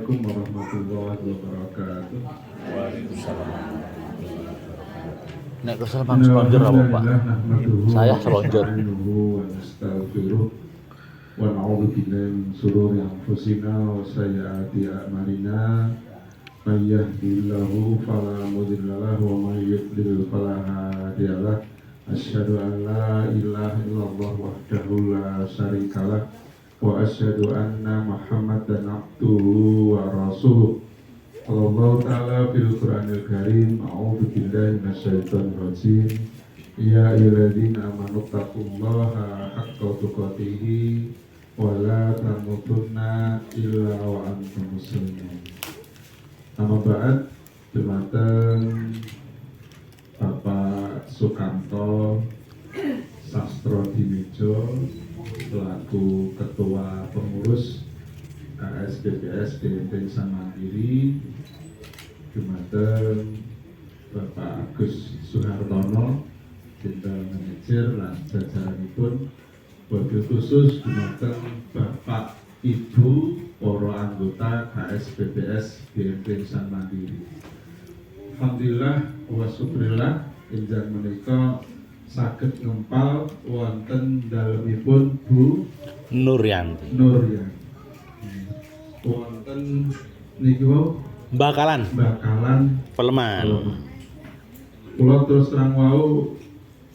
Assalamualaikum warahmatullahi wabarakatuh. Waalaikumsalam. Nek kesel bang sponsor apa Pak? Saya sponsor. Wa na'udzu billahi min shururi anfusina wa sayyiati a'malina. May yahdihillahu fala mudilla lahu wa may yudlil fala hadiya lahu. Asyhadu an la ilaha illallah wahdahu la syarikalah wa asyhadu anna Muhammadan abduhu wa rasuluh. Allah Ta'ala fil Qur'anil Karim. A'udzu billahi minasyaitonir rajim. Ya ayyuhalladzina amanu taqullaha haqqa tuqatih wa la tamutunna illa wa antum muslimun. Nama ba'd, dumateng Bapak Sukanto Sastrodinedjo selaku Ketua Pengurus KSBPS Desa Mandiri, dumateng Bapak Agus Suhartono General Manager lan jajaranipun, wabil khusus dumateng Bapak Ibu para anggota KSBPS Desa Mandiri. Alhamdulillah wa syukurillah enjang menika saged ngempal wonten dalemipun Bu Nuryanti. Wonten niki wau Bakalan Peleman. Kula terus terang wau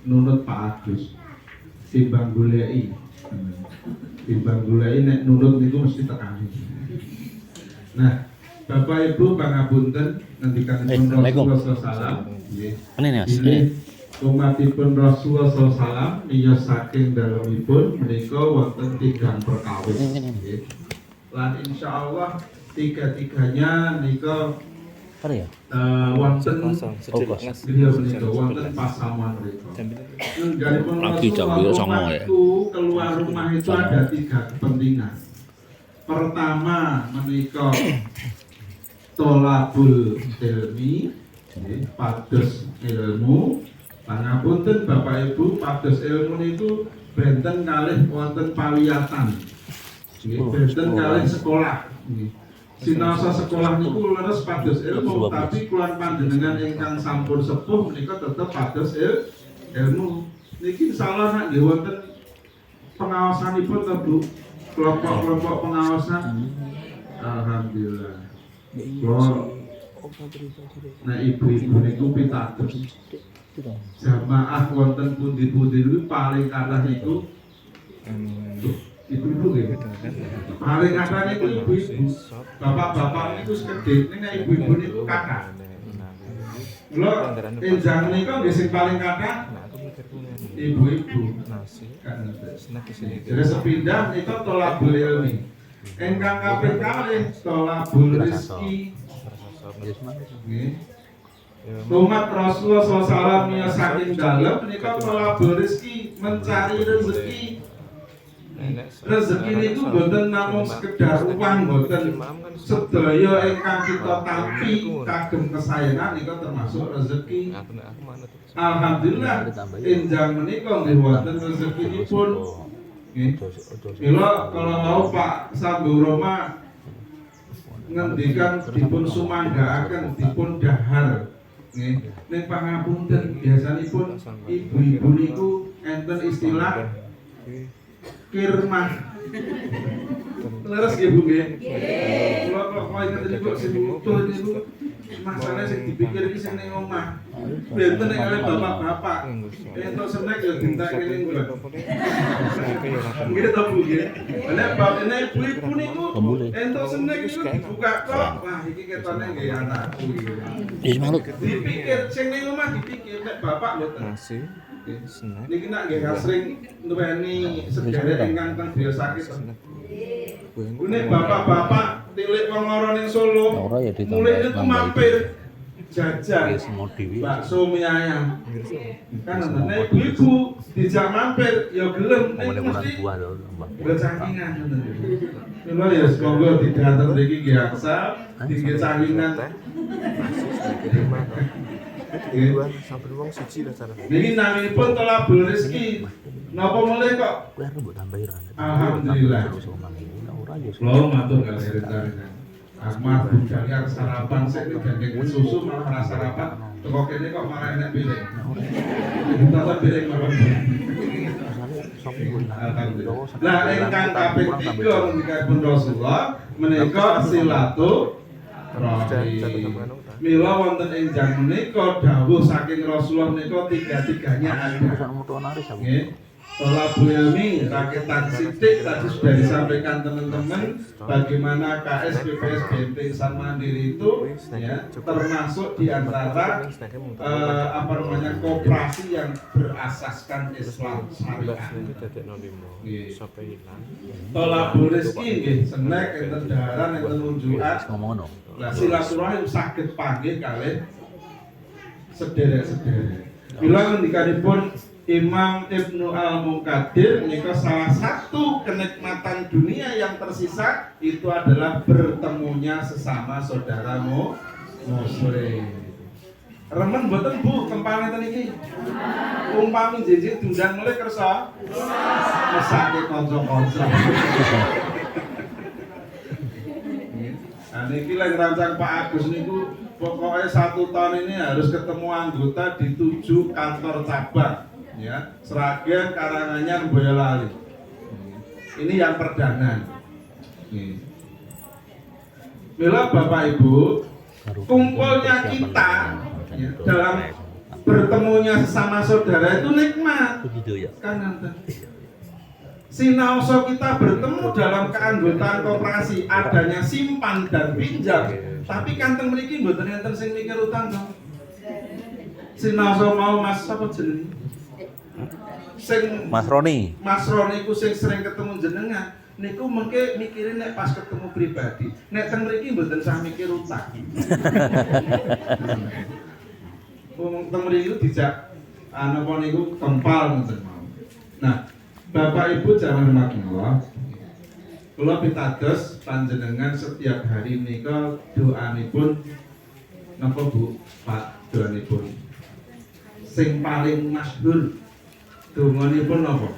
nunut Pak Agus timbang goleki. Nek nunut niku mesti tekani. Nah, Bapak Ibu pangapunten ngendikanipun Rasulullah sallallahu nggih. Ini Mas. Umatipun Rasulullah sallallahu miyos saking dalemipun menika wonten tigang perkawis nggih. Lan insyaallah tiga-tiganya nika wonten beliau menika wonten pasaman mereka. Lagi jam 09.00 ya. Keluar rumah itu ada tiga kepentingan. Pertama menika tolabul ilmi, pados ilmu. Pangapunten Bapak Ibu, pados ilmu itu benten kalih wonten pawiyatan. Benten kalih sekolah. Sinaosa sekolah niku leres pados ilmu, tapi kula panjenengan ingkang sampun sepuh menika tetep pados ilmu. Niki insyaallah nek nggih wonten pengawasanipun to Bu, kelompok-kelompok pengawasan. Alhamdulillah. Nah ibu-ibu niku pitados. Jamaah wonten pundi-pundi niku paling kathah niku ibu-ibu nggih. Paling kathah niku ibu-ibu. Bapak-bapak niku sekedhik, ning ibu-ibu niku kathah. Lho, enjang niku nggih sing paling kathah ibu-ibu. Jadi sepindah niku tolabul ilmi. Engkang kaping kalih tolabul rezeki. Umat Rasulullah SAW saking dalem menika tolabul rezeki, mencari rezeki. Rezeki niku mboten namung sekedar uang, mboten sedaya ingkang kita tampi kagem kesayangan niku termasuk rezeki. Alhamdulillah enjang menika nggih wonten rezekinipun. Nggih. Mila kalau mau Pak Sambu Roma ngendikan dipun sumandhaaken, dipun dahar. Nggih. Ning pangapunten biasanipun ibu-ibu niku enten istilah kirmah. Leres nggih Bu nggih? Kula kok inget niku sing utuh niku masalah sing dipikir iki sing ning omah. Benten nek kalih bapak-bapak. Entuk senek ya dintakne ning kula. Nggih to Bu nggih. Nek bapakne ibu-ibu niku entuk senek niku dibuka kok. Wah iki ketone nggih anakku iki. Wis manut. Dipikir sing ning omah dipikir nek bapak mboten. Niki nak nggih asring nduweni sedherek ingkang teng griya sakit. Nek bapak-bapak tilik wong loro ning Solo. Mulai niku mampir jajan bakso mie ayam. Kan nek ibu dijak mampir ya gelem nek mesti becakingan ngoten. Mila ya semoga didanten mriki nggih aksa, nggih cakingan. Sampai wong siji lah cara. Niki naminipun tolabul rezeki. Napa mulai kok? Kuwi arep mbok tambahi ra. Alhamdulillah. Kula matur kalih rekan. Ahmad budali arep sarapan sik gandeng susu malah ora sarapan. Teko kene kok malah enek piring. Ditata piring malah. Alhamdulillah. Lah ingkang kaping 3 ngendikipun Rasulullah menika silaturahim. Mila wonten ing jam menika dawuh saking Rasulullah menika tiga-tiganya ada. Nggih. Tolabul ilmi, raketan sidik tadi sudah disampaikan teman-teman bagaimana KS, BPS, BNT, Insan Mandiri itu ya, termasuk diantara koperasi yang berasaskan Islam syariah. Tolabul rizki, senek, enten daharan, enten unjukan. Silaturahim saged panggih kalih sederek-sederek. Bila ngendikanipun Imam Ibnu Al-Munkadir menika salah satu kenikmatan dunia yang tersisa itu adalah bertemunya sesama saudara muslim. Remen mboten Bu kempane ten iki? Umpami jenjing diundang mulih kersa? Mesake kanca-kanca. Nah niki lek rancang Pak Agus niku pokoknya 1 tahun ini harus ketemu anggota di 7 kantor cabang. Ya, Sragen, Karanganyar, Boyolali. Ini yang perdana. Mila Bapak Ibu, kumpulnya kita ya, dalam bertemunya sesama saudara itu nikmat. Kan sinaoso kita bertemu dalam keanggotaan koperasi, adanya simpan dan pinjam. Tapi kanten mriki mboten enten sing mikir utang dong. Sinaoso mau Mas sapa jenenge? Mas Roni ku sing sering ketemu jenengan niku mengke mikirin nek pas ketemu pribadi nek teng mriki mboten sah mikir utang. Wong teng mriki dijak napa niku tempal ngoten mau. Nah, Bapak Ibu jangan makinallah. Kula pitados panjenengan setiap hari menika doanipun napa Bu? Pak, doanipun sing paling masyhur donganipun apa?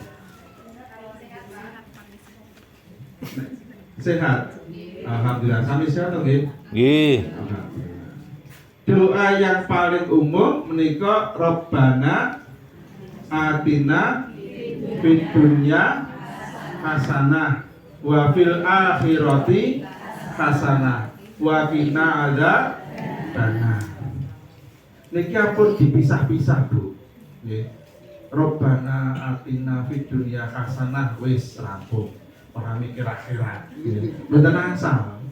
Sehat. Alhamdulillah. Sami sehat to nggih? nggih. Doa yang paling umum menika Rabbana atina fid dunya hasanah wa fil akhirati hasanah wa qina adzabannar. Niki ampun dipisah-pisah Bu. Nggih. Robbana atina fid dunya hasanah wis rampung. Ora mikir akhirat. Mboten asal.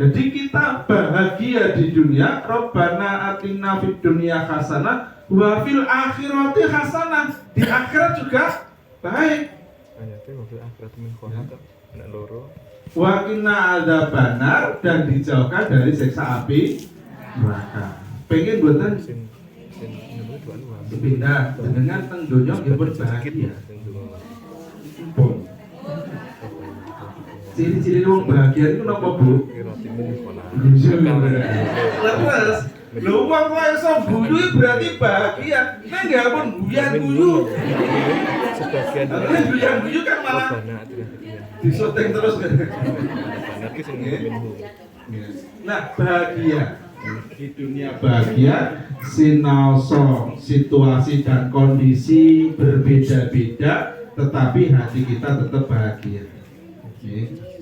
Jadi kita bahagia di dunia, Robbana atina fid dunya hasanah wa fil akhirati hasanah. Di akhirat juga baik. Ayatnya wa fil akhirati min khawat ana loro. Wa qina adzabannar dan dijauhkan dari siksa api neraka. Pengen mboten pindah dengan teng donya nggih berbahagia. Pun. Ciri-ciri wong bahagia itu napa, Bu? Terus, lho wong kok iso guyu berarti bahagia. Nek nggih pun guyan-guyu. Sebagian guyan-guyu kan malah disyuting terus. Nah, bahagia di dunia bahagia sinaoso situasi dan kondisi berbeda-beda tetapi hati kita tetap bahagia.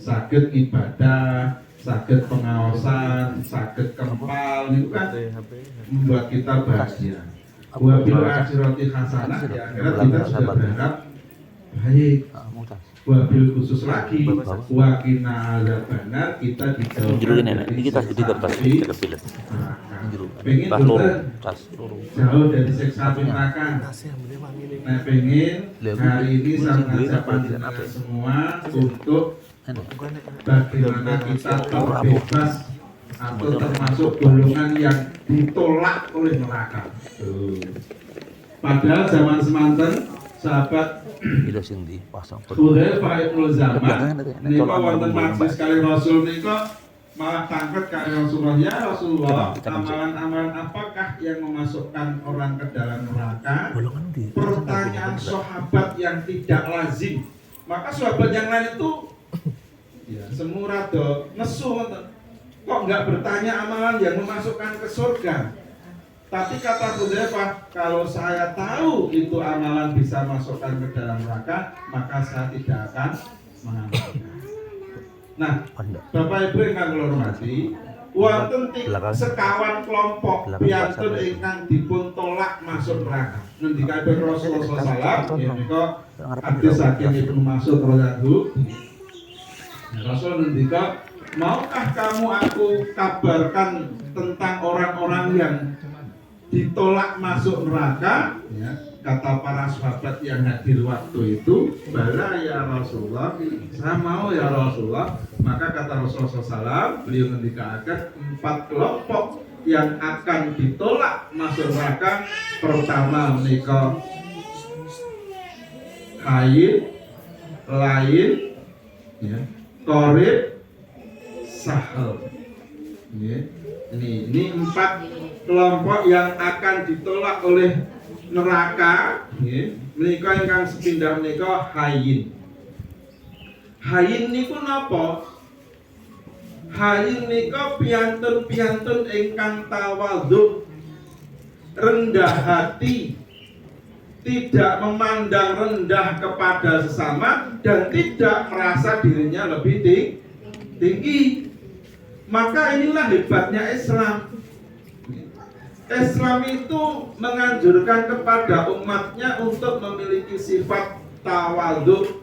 Saged ibadah, saged pengawasan, saged kempal itu kan membuat kita bahagia. Wa bil akhirati hasanah, di akhirat kita sudah berharap baik. Wabil khusus lagi wakina adzabannar kita dijauhkan dari siksa api pengen jauh dari siksa api neraka. Nah pengen hari ini saya mengajak panjenengan semua untuk bagaimana kita terbebas atau termasuk golongan yang ditolak oleh neraka. Padahal zaman semanten sahabat Ila sing di pasang. Hudzaifah ibnu Zaman nika wonten majlis kali Rasul nika malah tangket kali Rasulullah, ya Rasulullah, amalan-amalan apakah yang memasukkan orang ke dalam neraka? Pertanyaan sahabat yang tidak lazim. Maka sahabat yang lain itu ya semua rada nesu ngoten. kok nggak bertanya amalan yang memasukkan ke surga? Tapi kata Hudzaifah, kalau saya tahu itu amalan bisa masukkan ke dalam neraka, maka saya tidak akan mengamalkan. Nah, Bapak Ibu yang kula hormati, wonten sekawan kelompok piyantun ingkang dipun tolak masuk neraka. Ngendikaken Rasulullah sallallahu alaihi wasallam, hadis saking Ibnu Mas'ud radhiyallahu anhu, Rasul ngendika, maukah kamu aku kabarkan tentang orang-orang yang ditolak masuk neraka? Ya, kata para sahabat yang hadir waktu itu, bala ya Rasulullah, saya mau ya Rasulullah. Maka kata Rasulullah SAW, beliau ngendikaken 4 kelompok yang akan ditolak masuk neraka. Pertama menika haid, lain, ya, qorib, sahel. Ya. Ini 4 kelompok yang akan ditolak oleh neraka. Ya. Menika ingkang sepindah menika hayin. Hayin niku napa? Hayin nika piyantun-piyantun ingkang tawadhu, rendah hati, tidak memandang rendah kepada sesama dan tidak merasa dirinya lebih tinggi. Maka inilah hebatnya Islam. Islam itu menganjurkan kepada umatnya untuk memiliki sifat tawadhu,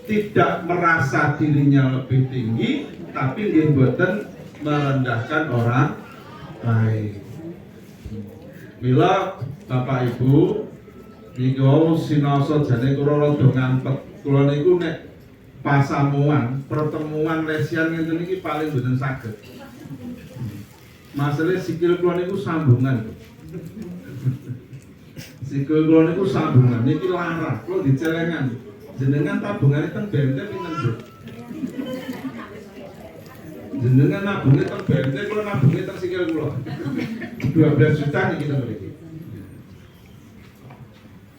tidak merasa dirinya lebih tinggi, tapi nggih boten merendahkan orang lain. Mila Bapak Ibu, niku sinaosa jane kula rada ngampet. Kula niku nek pasamuan, pertemuan lesian ngenten iki paling boten saged. Masalah sikil kula niku sambungan. Sikil kula niku sambungan, niki larang, kula dicelengan. Jenengan tabungane teng BMT pinten, Bro? Jenengan nabunge teng BMT, kula nabunge teng sikil kula. 12 juta niki teng mriki.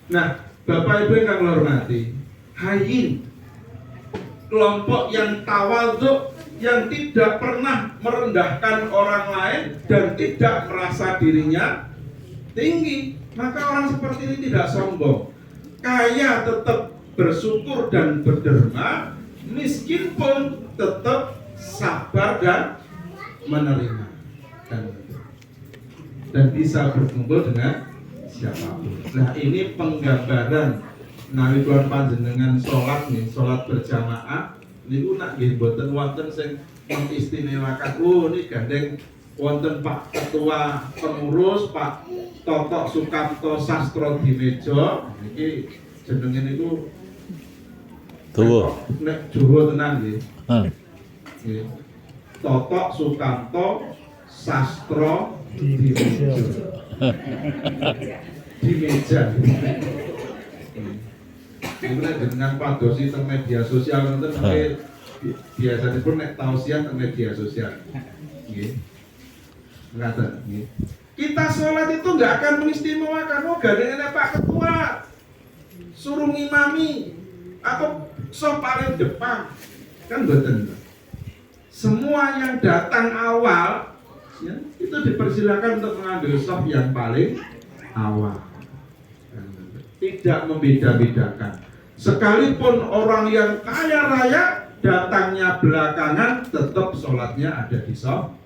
Nah, Bapak Ibu yang kula hormati, hayin, kelompok yang tawadhu, yang tidak pernah merendahkan orang lain dan tidak merasa dirinya tinggi. Maka orang seperti ini tidak sombong, kaya tetap bersyukur dan berderma, miskin pun tetap sabar dan menerima dan bisa berkumpul dengan siapapun. Nah, ini penggambaran nawi kula panjenengan salat nih, salat berjamaah niku nak nggih mboten wonten sing mengistimewakan. Oh, ini gandeng wonten Pak Ketua Pengurus, Pak Totok Sukamto Sastro di meja. Niki jenenge niku Tuwa. Nek Jawa tenan nggih. Nggih. Totok Sukamto Sastro di meja. Di meja. Ini dengan padosi teng media sosial nonton biasanya pun nek tausiah teng media sosial. Nggih. Ngaten nggih. Kita sholat itu nggak akan mengistimewakan, oh gandengannya Pak Ketua, suruh ngimami atau sok paling depan, kan betul. Semua yang datang awal ya, itu dipersilakan untuk mengambil sok yang paling awal. Tidak membeda-bedakan. Sekalipun orang yang kaya raya datangnya belakangan, tetap sholatnya ada di sok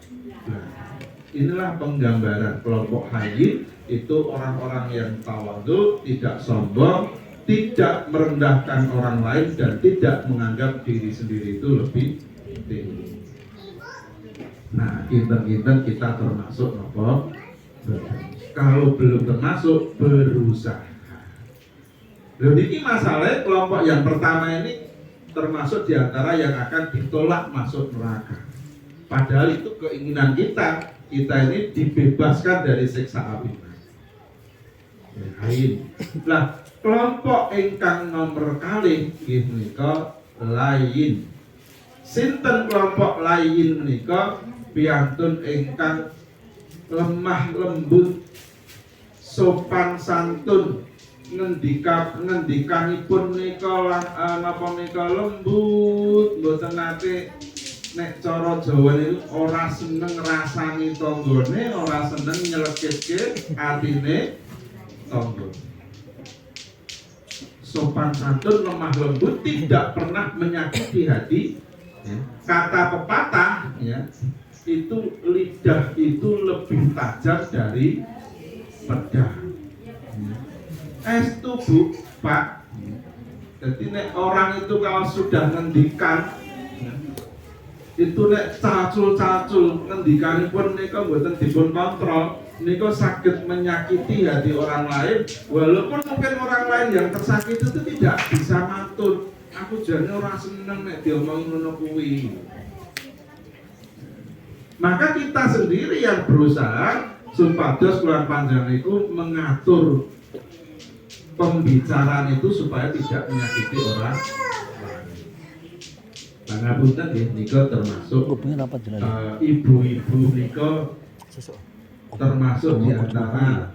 belakang. Inilah penggambaran kelompok hayin, itu orang-orang yang tawadhu, tidak sombong, tidak merendahkan orang lain dan tidak menganggap diri sendiri itu lebih tinggi. Nah, kinten-kinten kita termasuk apa? Kalau belum termasuk, berusaha. Lalu ini masalah kelompok yang pertama ini termasuk diantara yang akan ditolak masuk neraka. Padahal itu keinginan kita ini dibebaskan dari siksa api. Nah, kelompok ingkang nomor kalih nggih menika lain. Sinten kelompok lain menika piyantun ingkang lemah lembut, sopan santun, ngendikanipun nika napa nika lembut, mboten nate nek cara Jawa niku ora seneng rasani tanggane, ora seneng nyelekitke atine tangga. Sopan santun, lemah lembut, tidak pernah menyakiti hati. Ya. Kata pepatah, ya, itu lidah itu lebih tajam dari pedang. Estu Bu, Pak. Jadi nek orang itu kalau sudah ngendikan, ya, itu nek cacul-cacul ngendikanipun nika mboten dipun kontrol. Niko sakit menyakiti hati orang lain, walaupun mungkin orang lain yang tersakiti itu tidak bisa matur. Aku jane ora seneng nek diomongin ngono kuwi. Maka kita sendiri yang berusaha supados kula panjenengan itu mengatur pembicaraan itu supaya tidak menyakiti orang lain. Pangapunten nggih, nika termasuk ibu-ibu nika termasuk di antara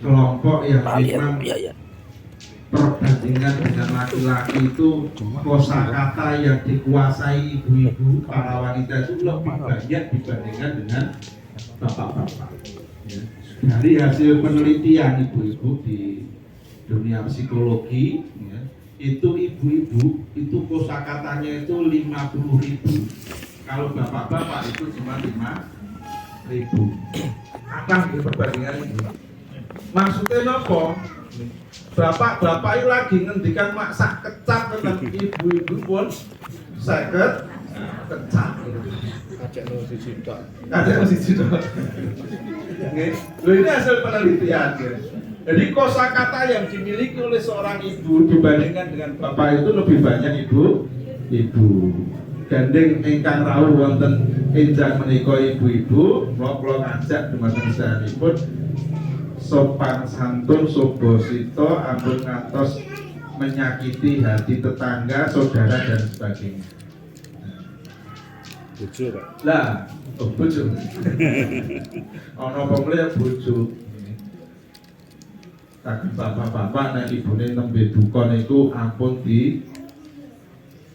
kelompok yang memang perbandingan dengan laki-laki itu kosakata yang dikuasai ibu-ibu para wanita itu lebih banyak dibandingkan dengan bapak-bapak. Ya. Dari hasil penelitian ibu-ibu di dunia psikologi, ya, itu ibu-ibu itu kosakatanya itu 50.000. Kalau bapak-bapak itu cuma 5.000. Apa gitu perbandingan ini? Maksudnya nopo? Bapak-bapak itu lagi ngendikan maksa kecap tentang ibu-ibu pun sakit kecap. Kacek no siji tok. Kacek no siji tok. Ini hasil penelitian. Ya. Jadi kosakata yang dimiliki oleh seorang ibu dibandingkan dengan bapak itu lebih banyak ibu. Gandeng ingkang rawuh wonten enjang menika ibu-ibu, kula ngajak dumateng saenipun sopan santun sobosito ampun ngantos menyakiti hati tetangga, saudara dan sebagainya. Bojo, Pak. Lah, bojo. Ana pemilih bojo. Tapi bapak-bapak nek ibune nembe duka niku ampun di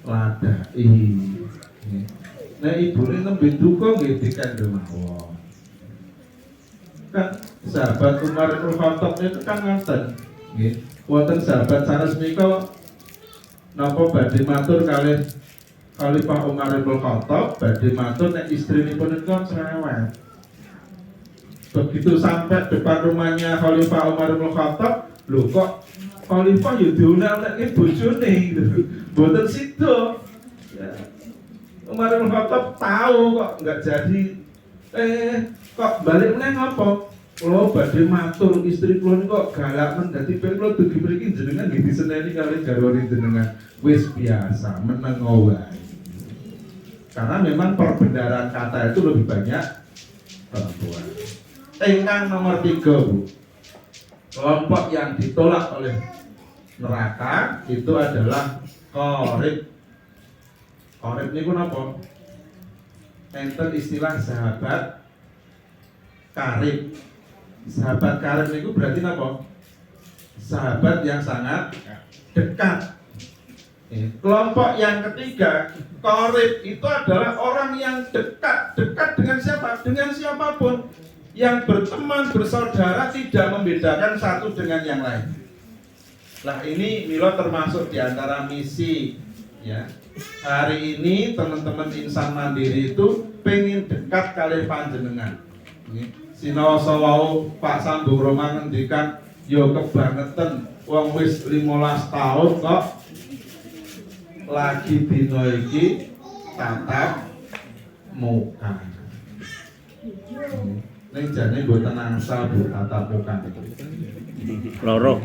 ladai. Nek ibune nembe duka nggih dikandel mawon. Kan sahabat Umar bin Khattab itu kan ngoten. Nggih. Wonten sahabat sanes menika napa badhe matur kalih Khalifah Umar bin Khattab badhe matur nek istrinipun niku cerewet. Begitu sampai depan rumahnya Khalifah Umar bin Khattab, lho kok Khalifah yo diunek-unekke bojone gitu. Mboten sida. Ya. Umar bin Khattab tahu kok enggak jadi. Kok balik meneh ngopo? Kula badhe matur istri kula niku kok galak men dadi ben kula dugi mriki jenengan nggih diseneni kali garwane jenengan. Wis biasa meneng wae. Karena memang perbendaharaan kata itu lebih banyak perempuan. Ingkang nomor 3, Bu. Kelompok yang ditolak oleh neraka itu adalah qorib. Qorib niku napa? Enten istilah sahabat karib. Sahabat karib niku berarti napa? Sahabat yang sangat dekat. Kelompok yang ketiga, qorib itu adalah orang yang dekat dengan siapa? Dengan siapapun. Yang berteman, bersaudara, tidak membedakan satu dengan yang lain. Nah ini Milo termasuk di antara misi, ya. Hari ini teman-teman insan mandiri itu pengen dekat kali panjenengan. Sinawa sawau Pak Sambung Roma ngendikan, yo kebangetan, wong wis 15 tahun kok lagi dino iki tatap muka. Ning jane mboten angsal Bu tatap muka itu. Loro.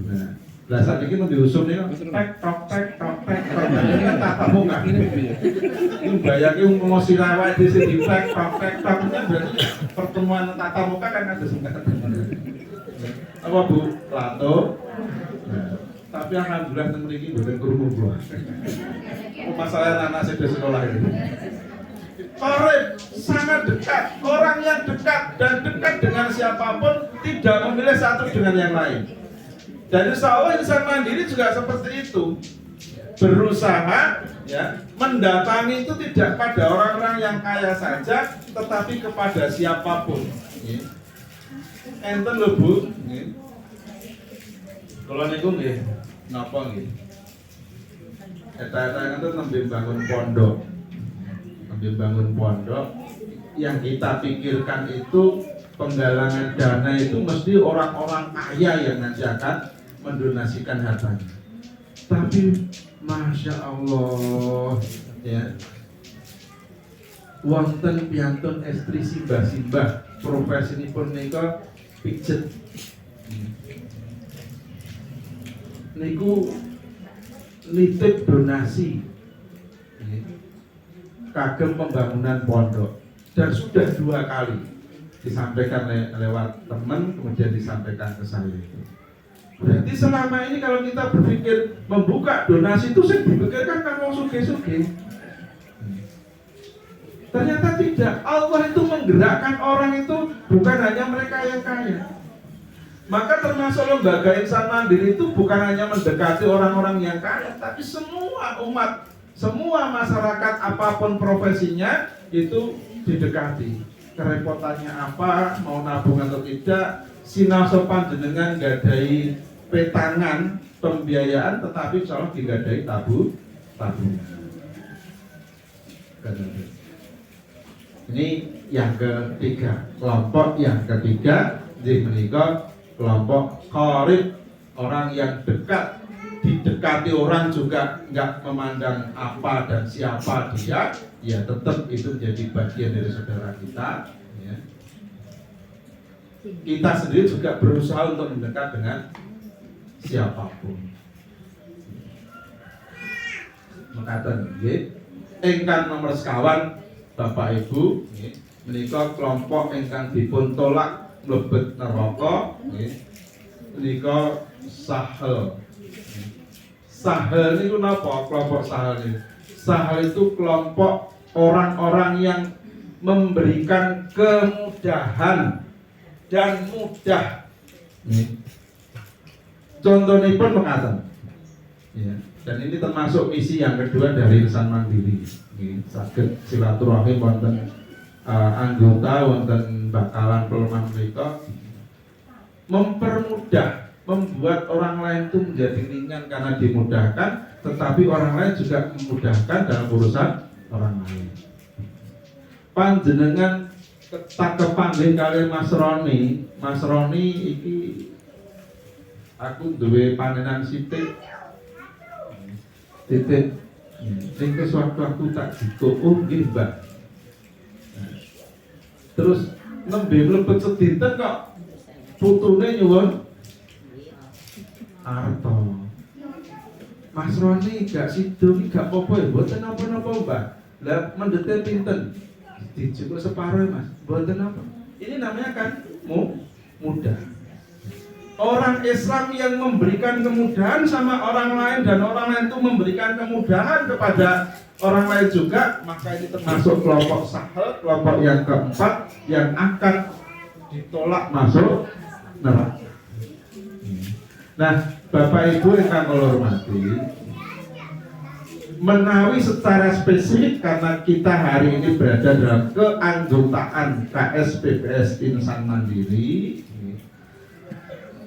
Nah, lah sakniki nembe usum niku tek tok ini kan tatap muka. Ini bayangke umpama sirawak di sini tek tok kan berarti pertemuan tatap muka kan ada singkat. Apa Bu? Plato. Nah, tapi alhamdulillah temen iki mboten krungu kula. Masalah anak saya sekolah ini. Qorib sangat dekat, orang yang dekat dan dekat dengan siapapun, tidak memilih satu dengan yang lain. Dan insya Allah insan mandiri juga seperti itu. berusaha ya mendatangi itu tidak pada orang-orang yang kaya saja, tetapi kepada siapapun. Enten lho Bu, kalau niku nggih napa nggih? Eta-eta itu nembe bangun pondok. Nembe bangun pondok yang kita pikirkan itu penggalangan dana itu mesti orang-orang kaya yang nanti akan mendonasikan hartanya. Tapi Masya Allah ya, wonten piyantun estri simbah-simbah profesinipun nika pijet niku nitip donasi kagem pembangunan pondok, dan sudah 2 kali disampaikan lewat teman, kemudian disampaikan ke saya. Berarti selama ini kalau kita berpikir membuka donasi itu sih dipikirkan kan mau suge-suge. Ternyata tidak. Allah itu menggerakkan orang itu bukan hanya mereka yang kaya. Maka termasuk lembaga insan mandiri itu bukan hanya mendekati orang-orang yang kaya, tapi semua umat, semua masyarakat apapun profesinya itu didekati. Kerepotannya apa, mau nabung atau tidak, sinaosa panjenengan gadai petangan pembiayaan, tetapi insya Allah digadai tabungan. Ini yang ketiga, kelompok yang ketiga di menikah kelompok qarib, orang yang dekat, didekati orang juga nggak memandang apa dan siapa dia, ya tetap itu menjadi bagian dari saudara kita. Ya. Kita sendiri juga berusaha untuk mendekat dengan siapapun. Mekaten nggih, ingkang nomor sekawan Bapak Ibu, menika kelompok ingkang dipun tolak mlebet neraka, menika sahel. Sahel niku napa kelompok sahel niku? Sahel itu kelompok orang-orang yang memberikan kemudahan dan mudah. Contohnya pun mengatakan, ya. Dan ini termasuk misi yang kedua dari Insan Mandiri. Saged silaturahim wonten anggota wonten bakalan pelemah mereka, mempermudah, membuat orang lain itu menjadi ringan karena dimudahkan, tetapi orang lain juga memudahkan dalam urusan orang lain. Panjenengan tak kepanggih kali Mas Roni. Mas Roni iki aku duwe panenan sithik. Titik. Sing sewaktu aku tak jiko, oh nggih Mbak. Terus nembe mlebet sedinten kok putune nyuwun arta. Mas Roni gak sido iki gak apa-apa ya, mboten napa-napa Mbak. Lah mendete pinten? Dijukuk separuh Mas. Mboten apa. Ini namanya kan mudah. Orang Islam yang memberikan kemudahan sama orang lain dan orang lain itu memberikan kemudahan kepada orang lain juga, maka ini termasuk kelompok sahel, kelompok yang keempat yang akan ditolak masuk neraka. Nah, Bapak Ibu yang kami hormati, menawi secara spesifik karena kita hari ini berada dalam keanggotaan KSPPS Insan Mandiri,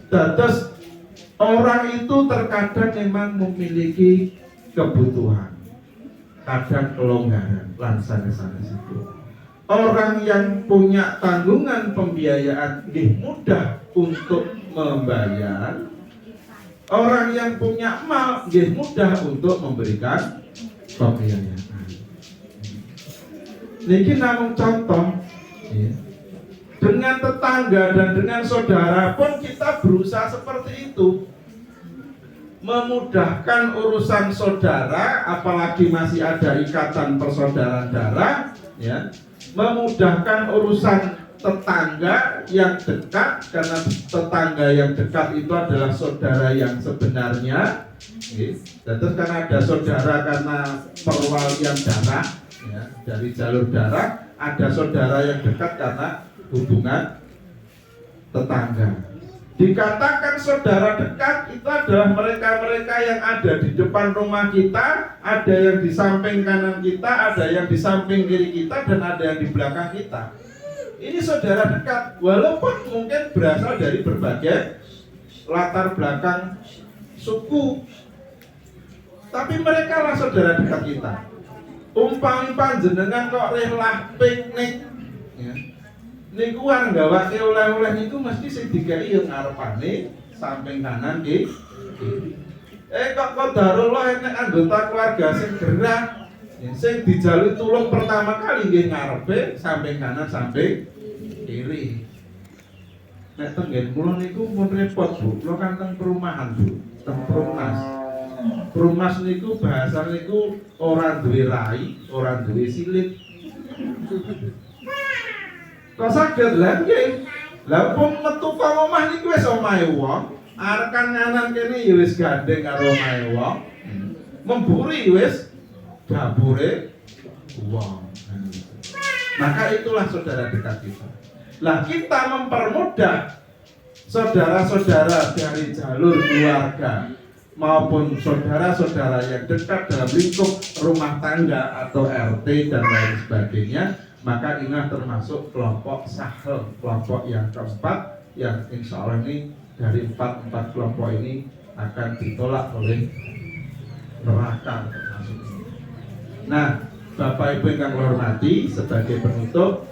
terus orang itu terkadang memang memiliki kebutuhan, kadang kelonggaran, sanes-sanes itu. Orang yang punya tanggungan pembiayaan lebih mudah untuk membayar. Orang yang punya mal lebih mudah untuk memberikan pembiayaan. Niki namung contoh. Ya. Dengan tetangga dan dengan saudara pun kita berusaha seperti itu, memudahkan urusan saudara, apalagi masih ada ikatan persaudaraan darah, ya, memudahkan urusan tetangga yang dekat, karena tetangga yang dekat itu adalah saudara yang sebenarnya, dan terus karena ada saudara karena perwalian darah, ya, dari jalur darah, ada saudara yang dekat karena hubungan tetangga. Dikatakan saudara dekat itu adalah mereka-mereka yang ada di depan rumah kita, ada yang di samping kanan kita, ada yang di samping kiri kita, dan ada yang di belakang kita. Ini saudara dekat, walaupun mungkin berasal dari berbagai latar belakang suku, tapi mereka lah saudara dekat kita. Umpami panjenengan kok rela piknik, ya. Niku nggawake oleh-oleh niku mesti sing dikai yo ngarepane samping kanan kiri. Kok qadarullah enek anggota keluarga sing gerak, sing dijaluk tulung pertama kali nggih ngarepe samping kanan samping kiri. Nek tenggen kula niku pun repot, Bu. Kula kan teng perumahan, Bu. Teng Perumnas. Perumnas niku bahasa niku ora duwe rai, ora duwe silit. Kok saged lha nggih. Lah pun metu ka omah niku wis omahe wong, arekan kanan kene ya wis gandeng karo omahe wong. Memburi wis dapure wong. Maka itulah saudara dekat kita. Lah kita mempermudah saudara-saudara dari jalur keluarga maupun saudara-saudara yang dekat dalam lingkup rumah tangga atau RT dan lain sebagainya. Maka inilah termasuk kelompok sahel, kelompok yang keempat, yang insya Allah ini dari empat kelompok ini akan ditolak oleh neraka. Nah, Bapak Ibu yang kami hormati, sebagai penutup,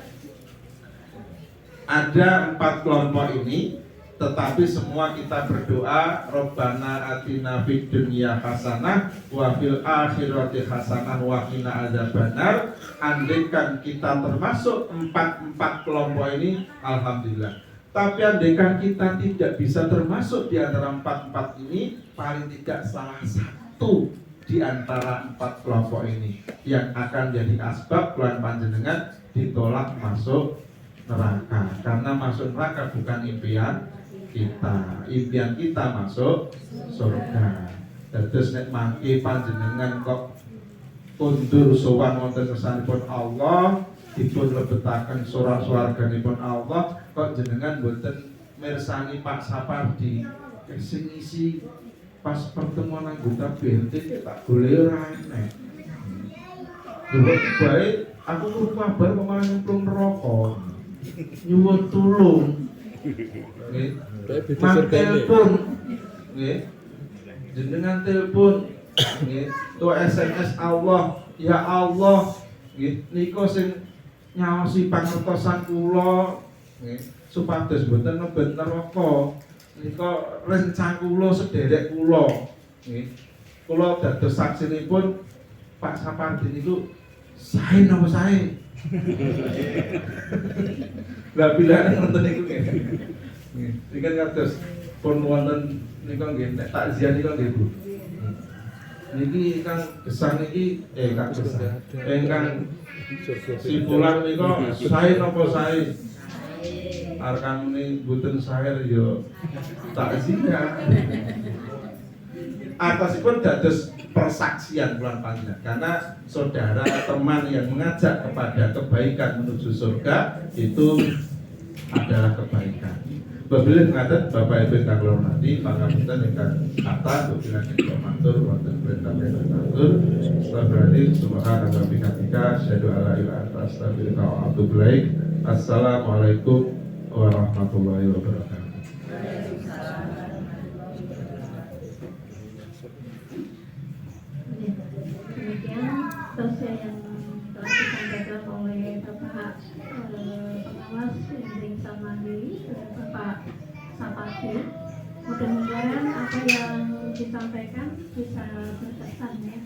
ada 4 kelompok ini, tetapi semua kita berdoa, Rabbana atina fid dunya hasanah wa fil akhirati hasanah wa qina adzabannar. Andaikan kita termasuk 4 kelompok ini, alhamdulillah. Tapi andaikan kita tidak bisa termasuk di antara 4 ini, paling tidak salah satu di antara 4 kelompok ini yang akan jadi asbab keluhan panjenengan ditolak masuk neraka. Karena masuk neraka bukan impian kita, impian kita masuk surga. Terus nek mangke panjenengan kok kundur sowan wonten kersanipun Allah, dipun lebetaken swarganipun Allah, kok jenengan boten mirsani Pak Sapardi sing isi pas pertemuan anggota BNT tak golek ora enek. Lho bae aku krungu kabar kok malah nyemplung neraka. Nyuwun tulung. Nggih. Telepon, nggih, jenengan telepon, nggih, to SMS Allah, ya Allah, nggih, niku sing nyaosi pangertosan kula, nggih, supados mboten nebet neraka, niku rencang kula sederek kula, nggih, kula dados saksinipun Pak Sapardi niku sae napa sae. Lah bilane ngoten niku nggih. Nggih, kan kados pun wonten nika nggih nek takziah nika nggih Bu. Niki kan gesang niki Kak gesang. Engkang simpulan nika sae napa sae. Arkan muni mboten sae ya takziah. Atasipun dados persaksian bulan panjenengan karena saudara teman yang mengajak kepada kebaikan menuju surga itu adalah kebaikan. Babile ngaten Bapak Ibu ingkang kula hormati, pangapunten ingkang kathah bila kita matur wonten perintah matur. Astagfirullahaladzim, subhanaka wa bihamdika, asyhadu an la ilaha illa anta, astaghfiruka wa atubu ilaik. Assalamualaikum warahmatullahi wabarakatuh. Demikian sosial yang telah disampaikan oleh Bapak pengawas yang sama diri Bapak Sapardi. Mudah-mudahan apa yang disampaikan bisa berkesan ya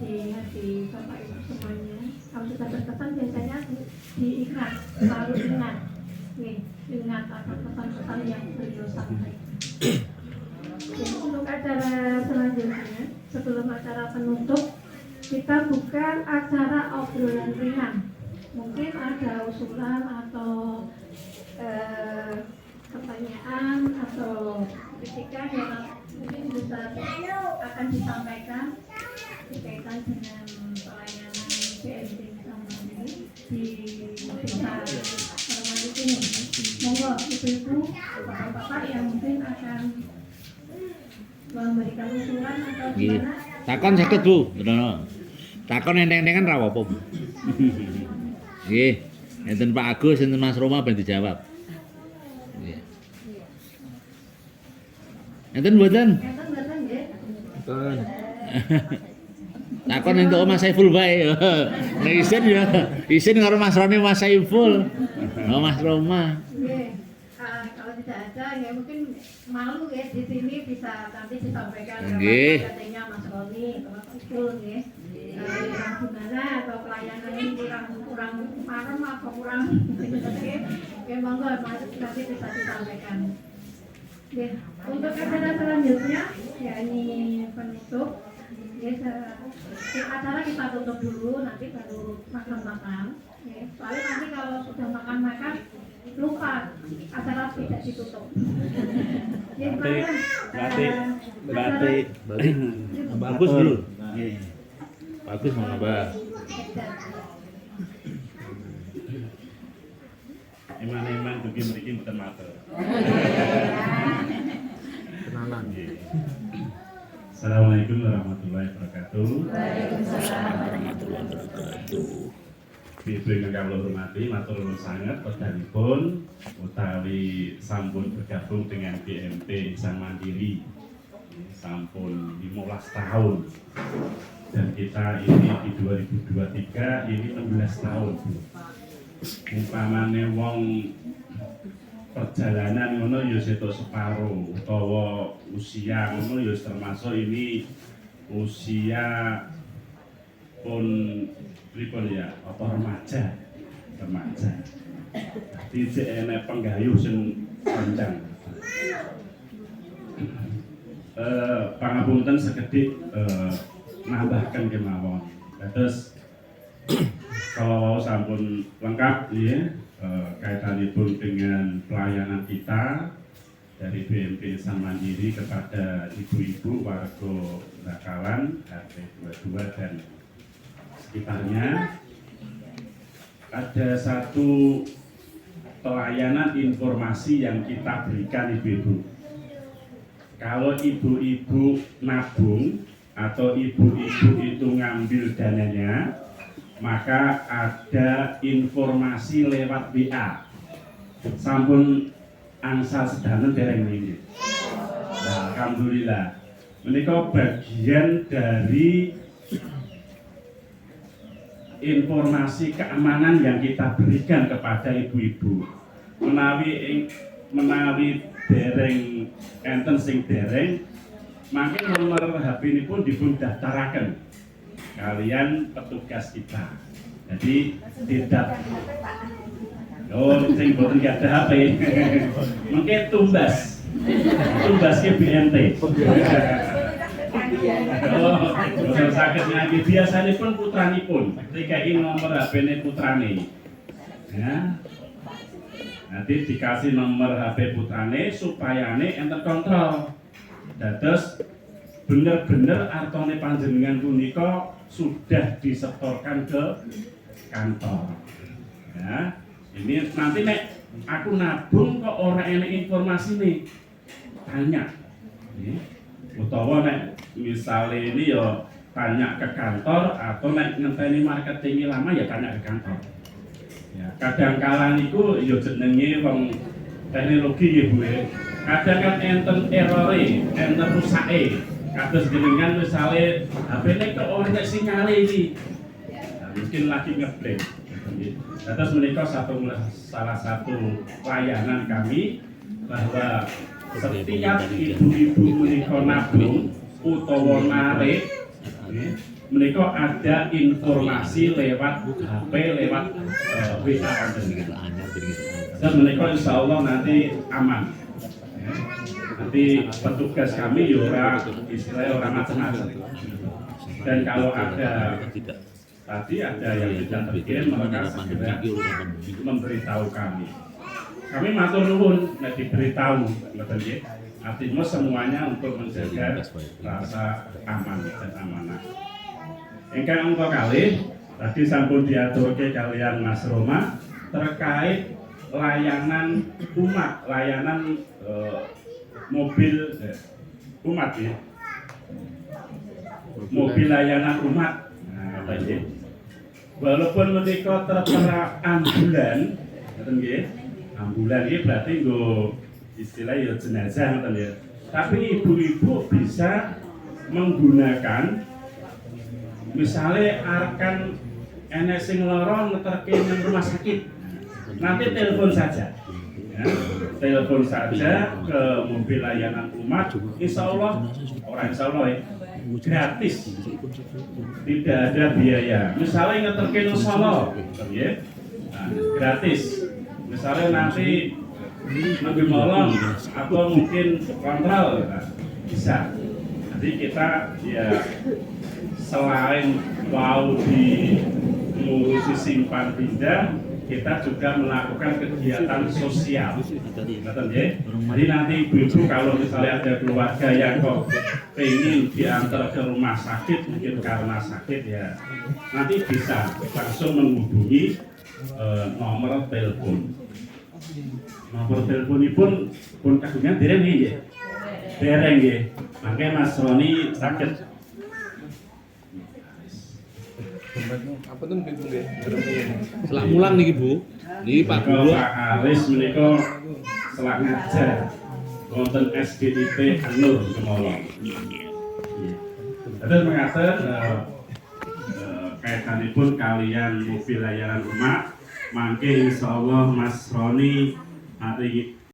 di hati Bapak Ibu semuanya. Kalau sudah berkesan biasanya diingat, selalu ingat, ingat apa pesan-pesan yang beliau sampaikan. Jadi untuk acara selanjutnya, sebelum acara penutup, kita buka acara obrolan ringan. Mungkin ada usulan atau pertanyaan atau kritikan yang mungkin bisa akan disampaikan berkaitan dengan pelayanan BNT sama ini di desa Permai ini. Monggo ibu-ibu, bapak-bapak yang mungkin akan memberikan usulan atau Nggih. gimana. Takon saged Bu, Dono. Takon enteng-entengan ra apa-apa Bu. Nggih. Enten Pak Agus, enten Mas Roma ben dijawab. Nggih. Enten mboten? Enten mboten nggih. Betul. Takon entuk Mas Saiful bae. Nek isin ya, isin karo Mas Roni Mas Saiful. Oh Mas Roma. Nggih. Kalau tidak ada ya mungkin malu ya di sini bisa nanti disampaikan Nggih. katanya Mas Roni Mas Saiful nggih. Kurang gimana atau pelayanan ini kurang parem apa kurang ya monggo nanti bisa disampaikan. Oke, untuk acara selanjutnya ya ini penutup. Ya, acara kita tutup dulu nanti baru makan-makan. Ya, soalnya nanti kalau sudah makan-makan lupa acara tidak ditutup. Ya, Batik. Bagus dulu. Nggih. Bagus mau nambah. Iman-iman dugi mriki mboten matur. Kenalan. Assalamualaikum warahmatullahi wabarakatuh. Waalaikumsalam warahmatullahi wabarakatuh. Ibu ingkang kawula hormati, matur nuwun sanget wedhanipun utawi sampun bergabung dengan BMT Insan Mandiri. Sampun 15 tahun. Dan kita ini di 2023 ini 16 tahun. Umpamane wong perjalanan ngono ya setok separo utawa usia ngono ya termasuk ini usia pun pripun ya apa remaja. Dadi jek enek penggayuh sing panjang. Pangapunten sekedhik nambahkan kemawon. Terus kalau sampun lengkap ya kaitanipun dengan pelayanan kita dari BMT Insan Mandiri kepada ibu-ibu warga Bakalan RT 22 dan sekitarnya, ada satu pelayanan informasi yang kita berikan ibu-ibu. Kalau ibu-ibu nabung atau ibu-ibu itu ngambil dananya, maka ada informasi lewat WA. Sampun angsal sedanen dereng ini. Nah, alhamdulillah. Menika bagian dari informasi keamanan yang kita berikan kepada ibu-ibu. Menawi dereng enten sing dereng, makin nomor HP ini pun dipun daftaraken kalian petugas kita. Jadi tidak sing boten ada HP. Mungkin tumbas ke BMT. Boten saged ngangge biasane pun putranipun. Ketika ini nomor HP-ne putrane. Ya. Nanti dikasih nomor HP putrane supaya enten kontrol. Dados bener-bener artone panjenengan punika sudah disetorkan ke kantor. Ya, ini nanti nek aku nabung kok ora enek informasi nih, tanya. Utawa nek misalnya ini ya tanya ke kantor atau nek ngenteni marketing lama ya tanya ke kantor. Ya, kadang kala niku ya jenenge wong teknologi ya Bu. Kadang kan enten errore, enten rusake. Kados jenengan misale HP-ne kok ora enek sinyale iki. Nah, mungkin lagi ngeblank. Terus menika salah satu layanan kami bahwa setiap ibu-ibu menika nabung utawa narik menika ada informasi lewat HP, lewat WA dan menika insyaallah nanti aman. Nanti petugas kami yura istilahnya orang macam-macam. Dan kalau ada tadi ada yang tidak terkirim, maka segera memberitahu kami. Kami matur nuwun nek diberitahu, betul nggih. Artinya semuanya untuk menjaga rasa aman dan amanah. Ingkang angka kalih tadi sampun diaturke kalian Mas Roma terkait layanan umat, layanan mobil umat ya. Mobil layanan umat. Nah, apa ini? Walaupun menika tertera ambulan, ngoten nggih. Ambulan iki berarti nggo istilah ya jenazah ngoten ya. Tapi ibu-ibu bisa menggunakan misalnya arkan enek sing lara ngeterke nang rumah sakit. Nanti telepon saja. Ya, telepon saja ke mobil layanan umat, insya Allah, orang insya Allah ya, gratis, tidak ada biaya. Misalnya ngeterke Solo, ya, nah, gratis. Misalnya nanti lebih malam atau mungkin kontrol, nah, bisa. Jadi kita ya selain mau ngurusi simpan pindah, kita juga melakukan kegiatan sosial. Jadi nanti ibu-ibu kalau misalnya ada keluarga yang kok pengen diantar ke rumah sakit, mungkin karena sakit ya, nanti bisa langsung menghubungi nomor telepon. Nomor telepon pun kagungan dereng nggih. Dereng nggih. Mangke Mas Roni sakit. Apa tuh bingung deh? Selak mulang niki Bu. Niki Pak Guru. Pak Aris menika selak ngajar wonten SDIP Anur Kemolo. Terus mengatur kaitanipun kalian mobil layanan umat, mangke insyaallah Mas Roni mari